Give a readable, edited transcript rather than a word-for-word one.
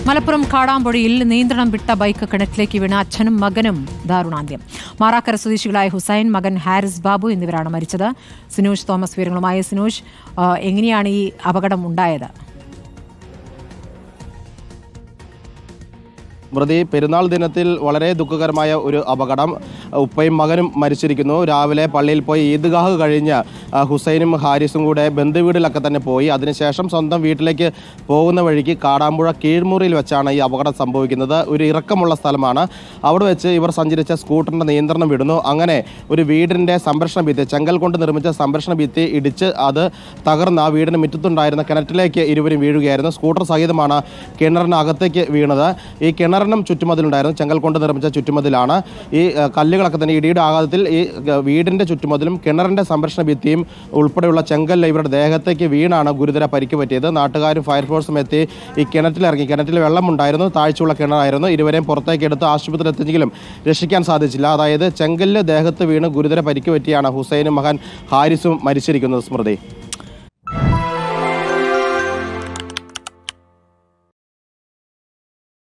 മലപ്പുറം കാടാമ്പുഴയിൽ നിയന്ത്രണം വിട്ട ബൈക്ക് കിണറ്റിലേക്ക് വീണ് അച്ഛനും മകനും ദാരുണാന്ത്യം. മാറാക്കര സ്വദേശികളായ ഹുസൈൻ, മകൻ ഹാരിസ് ബാബു എന്നിവരാണ് മരിച്ചത്. സിനോജ് തോമസ് വിവരങ്ങളുമായി. സിനോജ്, എങ്ങനെയാണ് ഈ അപകടം ഉണ്ടായത്? സ്മൃതി, പെരുന്നാൾ ദിനത്തിൽ വളരെ ദുഃഖകരമായ ഒരു അപകടം. ഉപ്പയും മകനും മരിച്ചിരിക്കുന്നു. രാവിലെ പള്ളിയിൽ പോയി ഈദ്ഗാഹ് കഴിഞ്ഞ് ഹുസൈനും ഹാരിസും കൂടെ ബന്ധുവീടിലൊക്കെ തന്നെ പോയി. അതിനുശേഷം സ്വന്തം വീട്ടിലേക്ക് പോകുന്ന വഴിക്ക് കാടാമ്പുഴ കീഴ്മുറിയിൽ വെച്ചാണ് ഈ അപകടം സംഭവിക്കുന്നത്. ഒരു ഇറക്കമുള്ള സ്ഥലമാണ്. അവിടെ വെച്ച് ഇവർ സഞ്ചരിച്ച സ്കൂട്ടറിൻ്റെ നിയന്ത്രണം വിടുന്നു. അങ്ങനെ ഒരു വീടിൻ്റെ സംരക്ഷണ ഭിത്തി, ചെങ്കൽ കൊണ്ട് നിർമ്മിച്ച സംരക്ഷണ ഭിത്തി ഇടിച്ച് അത് തകർന്ന് ആ വീടിന് മുറ്റത്തുണ്ടായിരുന്ന കിണറ്റിലേക്ക് ഇരുവരും വീഴുകയായിരുന്നു. സ്കൂട്ടർ സഹിതമാണ് കിണറിനകത്തേക്ക് വീണത്. ഈ കിണറിനും ചുറ്റുമതിലുണ്ടായിരുന്നു, ചെങ്കൽ കൊണ്ട് നിർമ്മിച്ച ചുറ്റുമതിലാണ്. ഈ കല്ലുകളൊക്കെ തന്നെ ഇടിയുടെ ആഘാതത്തിൽ ഈ വീടിൻ്റെ ചുറ്റുമതിലും കിണറിൻ്റെ സംരക്ഷണ ഭിത്തിയും ഉൾപ്പെടെയുള്ള ചെങ്കല്ല് ഇവരുടെ ദേഹത്തേക്ക് വീണാണ് ഗുരുതര പരിക്ക് പറ്റിയത്. നാട്ടുകാരും ഫയർഫോഴ്സും എത്തി ഈ കിണറ്റിലിറങ്ങി. കിണറ്റിൽ വെള്ളമുണ്ടായിരുന്നു, താഴ്ചയുള്ള കിണറായിരുന്നു. ഇരുവരെയും പുറത്തേക്ക് എടുത്ത് ആശുപത്രിയിൽ എത്തിയെങ്കിലും രക്ഷിക്കാൻ സാധിച്ചില്ല. അതായത് ചെങ്കല്ല് ദേഹത്ത് വീണ് ഗുരുതര പരിക്ക് പറ്റിയാണ് ഹുസൈനും മകൻ ഹാരിസും മരിച്ചിരിക്കുന്നത്. സ്മൃതി.